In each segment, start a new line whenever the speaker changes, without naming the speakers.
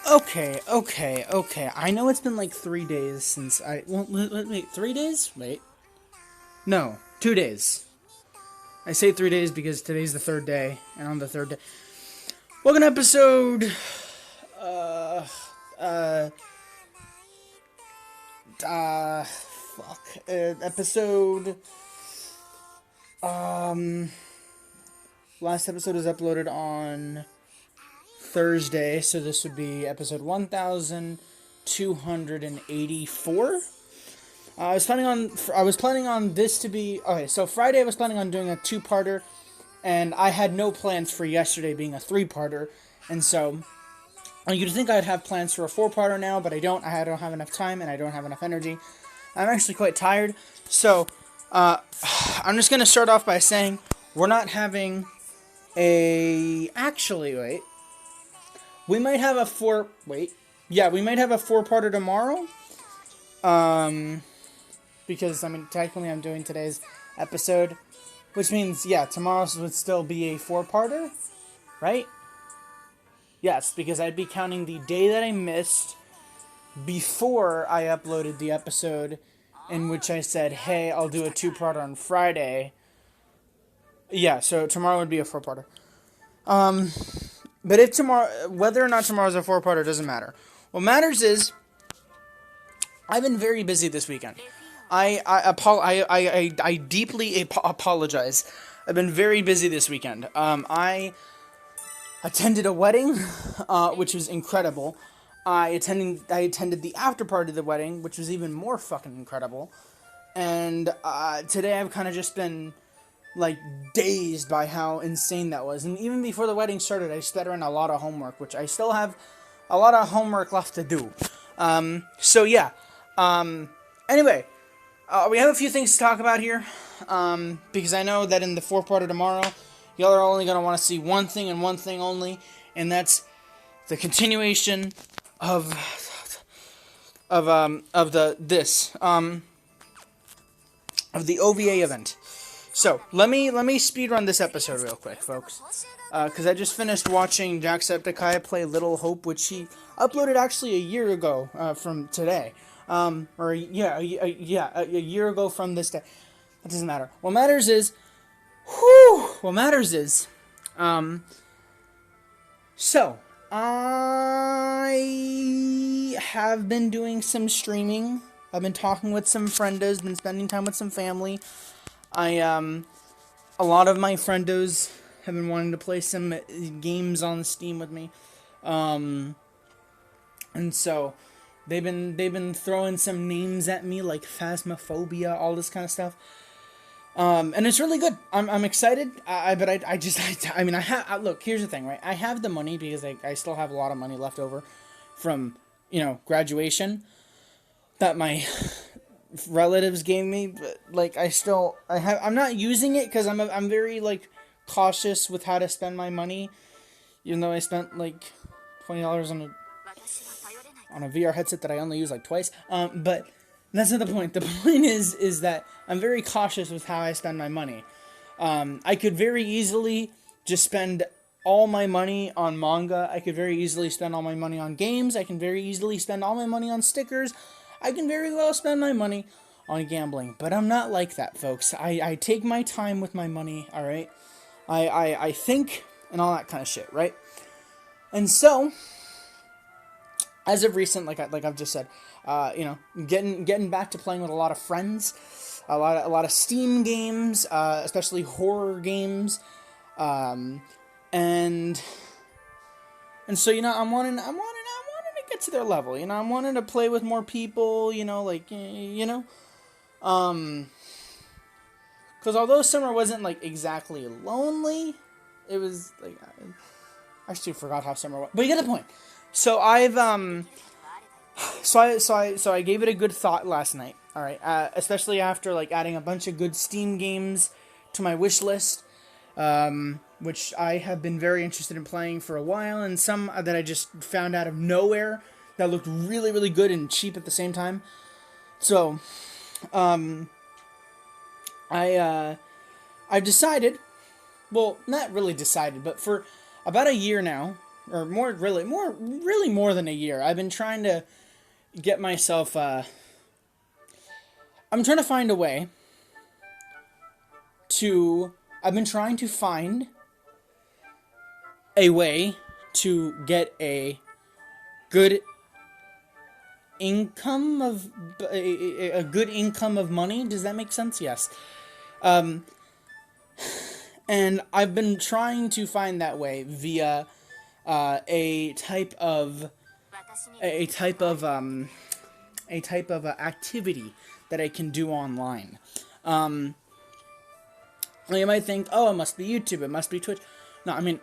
Okay. I know it's been like 3 days since I. Well, wait, 3 days? Wait. No, 2 days. I say 3 days because today's the third day, and on the third day. Welcome to episode. Uh. Uh. Fuck. Episode. Um. Last episode was uploaded on Thursday, so this would be episode 1284. I was planning on this to be okay. So Friday I was planning on doing a two-parter, and I had no plans for yesterday being a three-parter, and so you'd think I'd have plans for a four-parter now, but I don't. I don't have enough time, and I don't have enough energy. I'm actually quite tired, so I'm just gonna start off by saying we're not having a. Actually, wait. We might have a four. Wait. Yeah, we might have a four-parter tomorrow. Because, technically I'm doing today's episode, which means, yeah, tomorrow's would still be a four-parter, right? Yes, because I'd be counting the day that I missed before I uploaded the episode in which I said, hey, I'll do a two-parter on Friday. Yeah, so tomorrow would be a four-parter. But if tomorrow, whether or not tomorrow's a four-parter doesn't matter. What matters is, I've been very busy this weekend. I deeply apologize. I've been very busy this weekend. I attended a wedding, which was incredible. I attended the after party of the wedding, which was even more fucking incredible. And today I've kind of just been like dazed by how insane that was. And even before the wedding started, I sped around a lot of homework, which I still have a lot of homework left to do. So yeah. Anyway, we have a few things to talk about here, because I know that in the four-parter tomorrow, y'all are only going to want to see one thing and one thing only, and that's the continuation of the OVA event. So, let me speed run this episode real quick, folks, because I just finished watching Jacksepticeye play Little Hope, which he uploaded actually a year ago, from today. A year ago from this day. That doesn't matter. What matters is, so, I have been doing some streaming. I've been talking with some friendos, been spending time with some family. A lot of my friendos have been wanting to play some games on Steam with me. And so, They've been throwing some names at me like Phasmophobia, all this kind of stuff, and it's really good. I'm excited. Look. Here's the thing, right? I have the money because I still have a lot of money left over from graduation that my relatives gave me. But I'm not using it because I'm very cautious with how to spend my money, even though I spent like $20 on a VR headset that I only use twice. But that's not the point. The point is that I'm very cautious with how I spend my money. I could very easily just spend all my money on manga. I could very easily spend all my money on games. I can very easily spend all my money on stickers. I can very well spend my money on gambling. But I'm not like that, folks. I take my time with my money, alright? I think and all that kind of shit, right? And so, as of recent, like I've just said, getting back to playing with a lot of friends, a lot of Steam games, especially horror games, and so I'm wanting to get to their level. I'm wanting to play with more people. Because although summer wasn't exactly lonely, it was I actually forgot how summer was, but you get the point. So I gave it a good thought last night. All right, especially after adding a bunch of good Steam games to my wish list, which I have been very interested in playing for a while, and some that I just found out of nowhere that looked really, really good and cheap at the same time. So, I've decided, well, not really decided, but for about a year now, or really more than a year, I've been trying to get myself, I'm trying to find a way I've been trying to find a way to get a good income of a good income of money. Does that make sense? Yes. And I've been trying to find that way via a type of activity that I can do online. You might think, oh, it must be YouTube, it must be Twitch. No, I mean,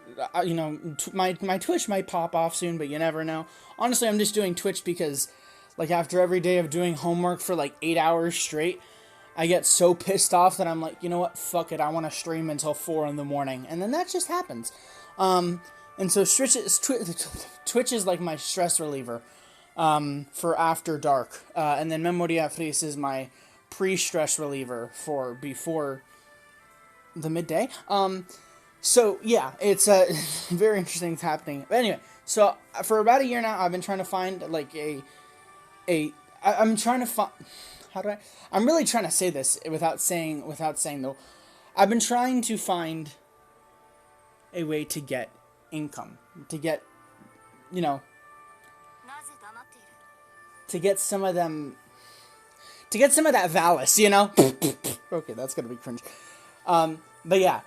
my Twitch might pop off soon, but you never know. Honestly, I'm just doing Twitch because, like, after every day of doing homework for, like, 8 hours straight, I get so pissed off that I'm like, you know what, fuck it, I want to stream until 4 in the morning. And then that just happens. And so Twitch is like my stress reliever for after dark. And then Memoria Freese is my pre-stress reliever for before the midday. So yeah, it's very interesting things happening. But anyway, so for about a year now, I've been trying to find like I'm trying to find. I'm really trying to say this without saying though. I've been trying to find a way to get income, to get, to get some of that Valis, Okay, that's gonna be cringe. But yeah.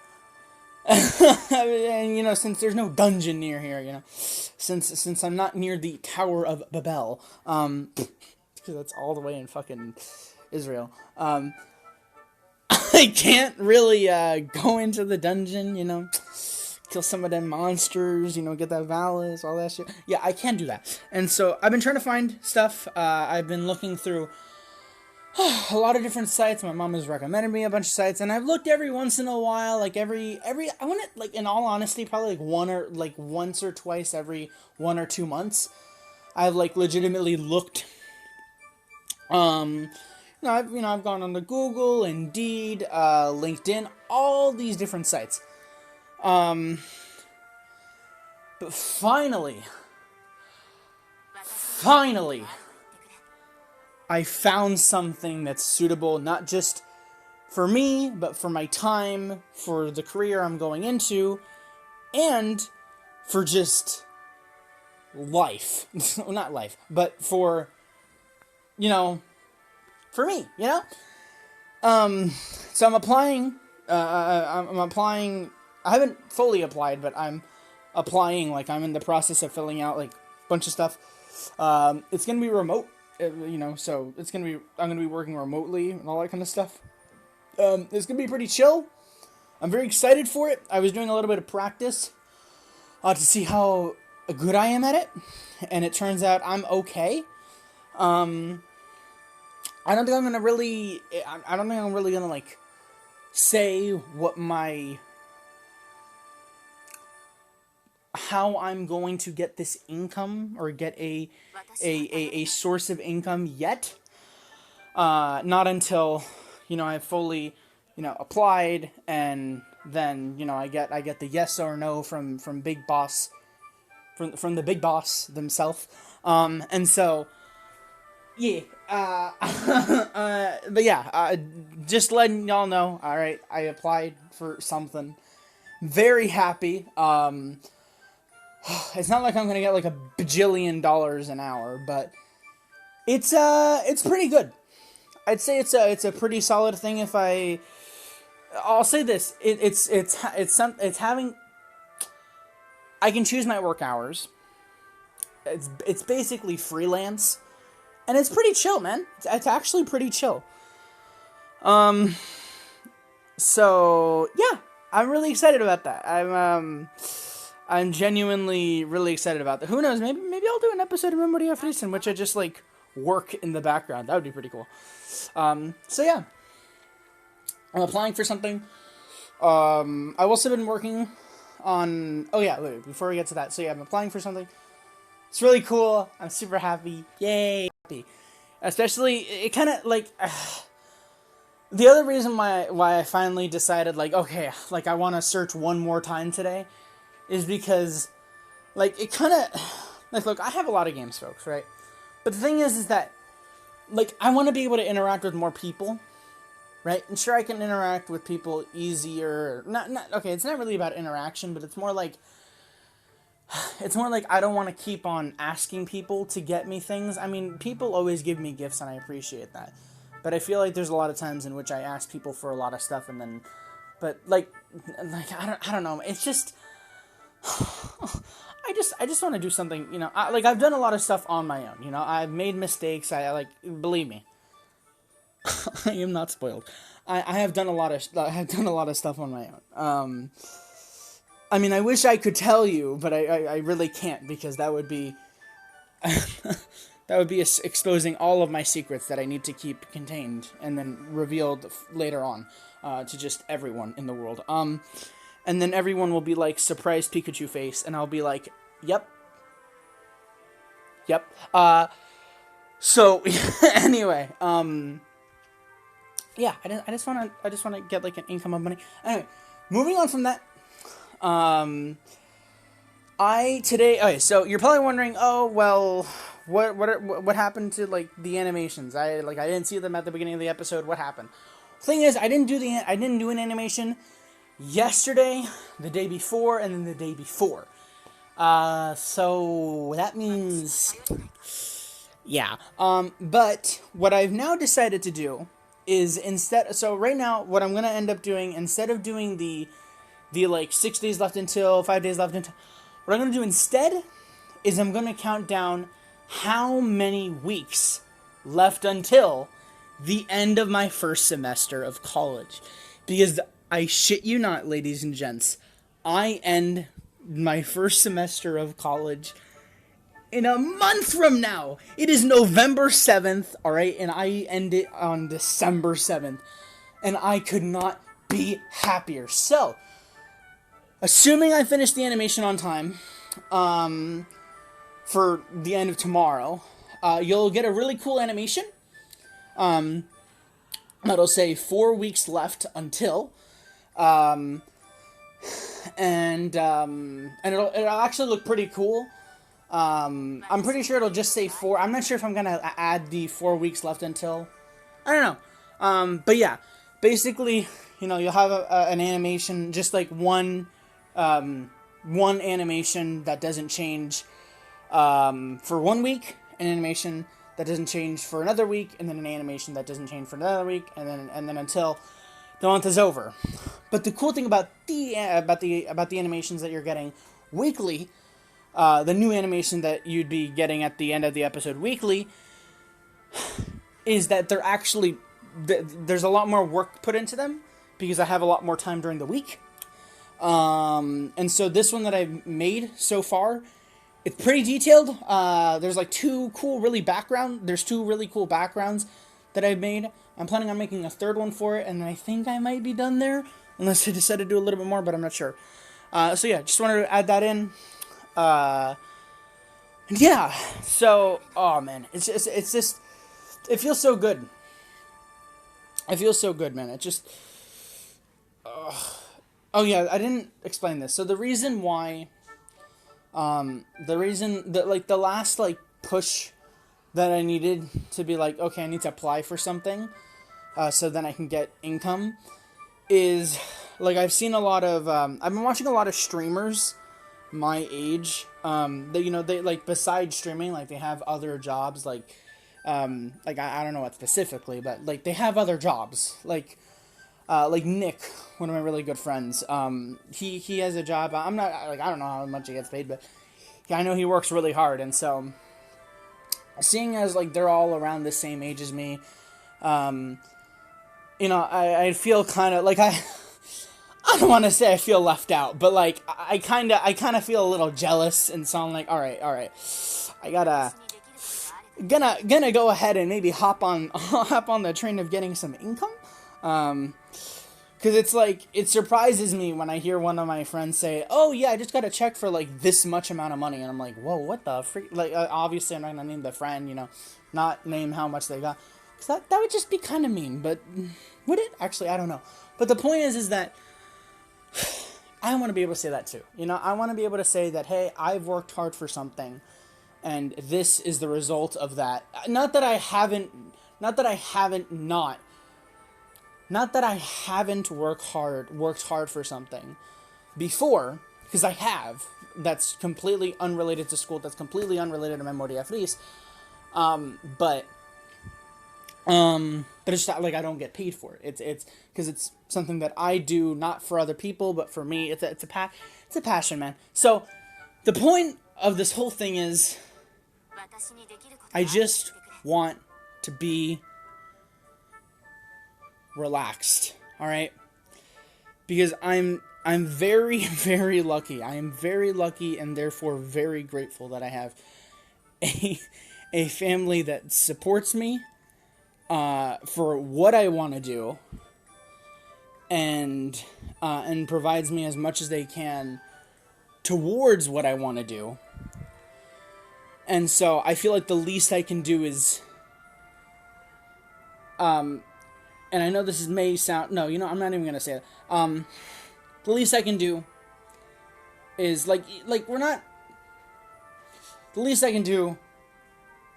And, since there's no dungeon near here, since I'm not near the Tower of Babel, because that's all the way in fucking Israel, I can't really, go into the dungeon, kill some of them monsters, get that Valis, all that shit. Yeah, I can't do that. And so I've been trying to find stuff. I've been looking through a lot of different sites. My mom has recommended me a bunch of sites, and I've looked every once in a while, like I want to, like, in all honesty, probably once or twice every 1 or 2 months, I've like legitimately looked. I've gone on to Google, Indeed, LinkedIn, all these different sites. But finally, I found something that's suitable, not just for me, but for my time, for the career I'm going into, and for just life. Well, not life, but for me, So I'm applying, I haven't fully applied, but I'm applying, like, I'm in the process of filling out, like, a bunch of stuff. It's gonna be remote. So I'm gonna be working remotely and all that kind of stuff. It's gonna be pretty chill. I'm very excited for it. I was doing a little bit of practice to see how good I am at it, and it turns out I'm okay. I don't think I'm really gonna like say how I'm going to get this income or get a source of income yet. Not until, I fully, applied, and then, I get the yes or no from Big Boss, from the Big Boss themselves. And so, yeah, but yeah, just letting y'all know, alright, I applied for something. Very happy. It's not like I'm gonna get like $1 bajillion an hour, but it's pretty good. I'd say it's a pretty solid thing. I'll say this, it's having, I can choose my work hours. It's basically freelance, and it's pretty chill, man. It's actually pretty chill. So yeah, I'm really excited about that. I'm genuinely really excited about that. Who knows? Maybe I'll do an episode of Memoria Freese in which I just like work in the background. That would be pretty cool. So yeah, I'm applying for something. I've also been working on. Oh yeah, wait, before we get to that. So yeah, I'm applying for something. It's really cool. I'm super happy. Yay! Happy. Especially, it kind of like. The other reason why I finally decided, like, okay, like, I want to search one more time today is because like, it kind of, like, look, I have a lot of games, folks, right? But the thing is that, like, I want to be able to interact with more people, right? And sure, I can interact with people easier. Okay, it's not really about interaction, but it's more like I don't want to keep on asking people to get me things. I mean, people always give me gifts, and I appreciate that. But I feel like there's a lot of times in which I ask people for a lot of stuff, and then, but like I don't know. It's just, I just want to do something. You know, I've done a lot of stuff on my own. You know, I've made mistakes. Believe me, I am not spoiled. I have done a lot of stuff on my own. I mean, I wish I could tell you, but I really can't, because that would be exposing all of my secrets that I need to keep contained and then revealed later on to just everyone in the world. And then everyone will be like, surprised Pikachu face, and I'll be like, yep. So anyway, yeah, I just want to get like an income of money. Anyway, moving on from that. Okay, so you're probably wondering, oh, well, what happened to, like, the animations? I didn't see them at the beginning of the episode. What happened? Thing is, I didn't do an animation yesterday, the day before, and then the day before. So that means, yeah. But what I've now decided to do is so right now, what I'm gonna end up doing, instead of doing the like 6 days left until 5 days left until, what I'm going to do instead is I'm going to count down how many weeks left until the end of my first semester of college. Because I shit you not, ladies and gents, I end my first semester of college in a month from now. It is November 7th, alright, and I end it on December 7th. And I could not be happier. So, assuming I finish the animation on time, for the end of tomorrow, you'll get a really cool animation. That'll say 4 weeks left until, and it'll actually look pretty cool. I'm pretty sure it'll just say 4. I'm not sure if I'm gonna add the 4 weeks left until. I don't know. But yeah, basically, you know, you'll have an animation, just like one animation that doesn't change for 1 week, an animation that doesn't change for another week, and then an animation that doesn't change for another week, and then until the month is over. But the cool thing about the animations that you're getting weekly, the new animation that you'd be getting at the end of the episode weekly, is that they're actually there's a lot more work put into them, because I have a lot more time during the week. And so this one that I've made so far, it's pretty detailed. There's like two really cool backgrounds that I've made. I'm planning on making a third one for it, and I think I might be done there, unless I decide to do a little bit more, but I'm not sure. So yeah, just wanted to add that in. Yeah, so, oh man, it's just, it feels so good. It feels so good, man. It just, oh yeah, I didn't explain this. So the reason why, the last, like, push that I needed to be like, okay, I need to apply for something, so then I can get income, is, like, I've seen a lot of, I've been watching a lot of streamers my age, they, like, besides streaming, like, they have other jobs, like, I don't know what specifically, but, like, they have other jobs, like Nick, one of my really good friends, he has a job. I don't know how much he gets paid, but I know he works really hard. And so, seeing as, like, they're all around the same age as me, I feel kind of like, I don't want to say I feel left out, but, like, I kind of feel a little jealous. And so I'm like, all right, I gonna go ahead and maybe hop on the train of getting some income. Because it's like, it surprises me when I hear one of my friends say, oh yeah, I just got a check for, like, this much amount of money, and I'm like, whoa, what the freak? Like, obviously I'm not gonna name the friend, not name how much they got, because that would just be kind of mean. But would it? Actually, I don't know. But the point is that I want to be able to say that too. You know, I want to be able to say that, hey, I've worked hard for something, and this is the result of that. Not that I haven't worked hard for something before, because I have. That's completely unrelated to school. That's completely unrelated to Memoria Freese. But it's not like I don't get paid for it. It's because it's something that I do, not for other people, but for me. It's a passion, man. So the point of this whole thing is, I just want to be relaxed. All right, because I'm very, very lucky. I am very lucky, and therefore very grateful that I have a family that supports me for what I want to do, and provides me as much as they can towards what I want to do. And so I feel like the least I can do is, and I know this may sound, no, you know, I'm not even gonna say it. The least I can do is the least I can do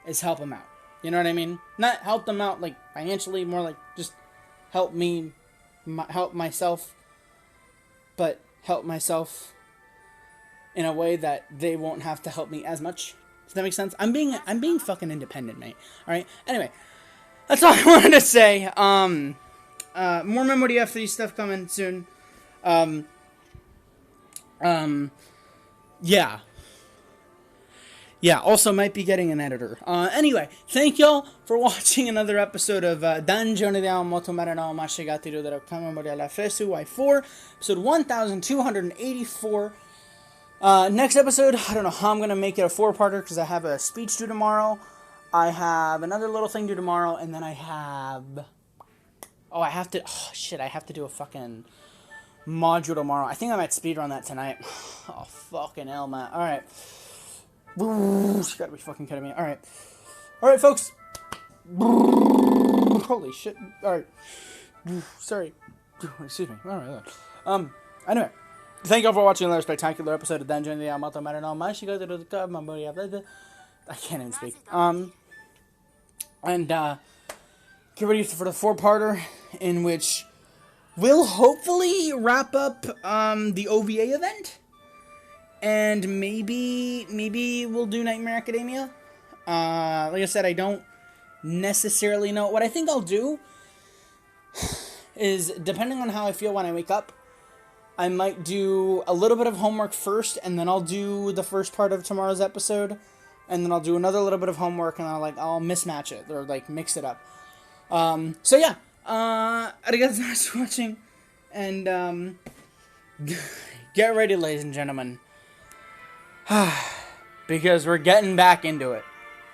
is help them out. You know what I mean? Not help them out like financially, more like just help me, help myself, but help myself in a way that they won't have to help me as much. Does that make sense? I'm being fucking independent, mate. All right. Anyway, that's all I wanted to say. More Memoria Freese stuff coming soon. Yeah, also might be getting an editor. Anyway, thank y'all for watching another episode of Dangione de Motomare no Mashigatiro de To Memoria Freese Y4, episode 1284. Next episode, I don't know how I'm going to make it a 4-parter because I have a speech due tomorrow. I have another little thing due tomorrow, and then I have... I have to do a fucking module tomorrow. I think I might speedrun that tonight. Oh, fucking hell, man. Alright. You gotta be fucking kidding me. Alright. Alright, folks. Holy shit. Alright. Sorry. Excuse me. Alright. Anyway. Thank you all for watching another spectacular episode of Dangione de Motomare no Mashigatiro. I can't even speak. And, get ready for the 4-parter, in which we'll hopefully wrap up, the OVA event. And maybe we'll do Nightmare Academia. Like I said, I don't necessarily know. What I think I'll do is, depending on how I feel when I wake up, I might do a little bit of homework first, and then I'll do the first part of tomorrow's episode, and then I'll do another little bit of homework, and I'll mismatch it, or, mix it up. So yeah, arigatou for watching, and, get ready, ladies and gentlemen, because we're getting back into it.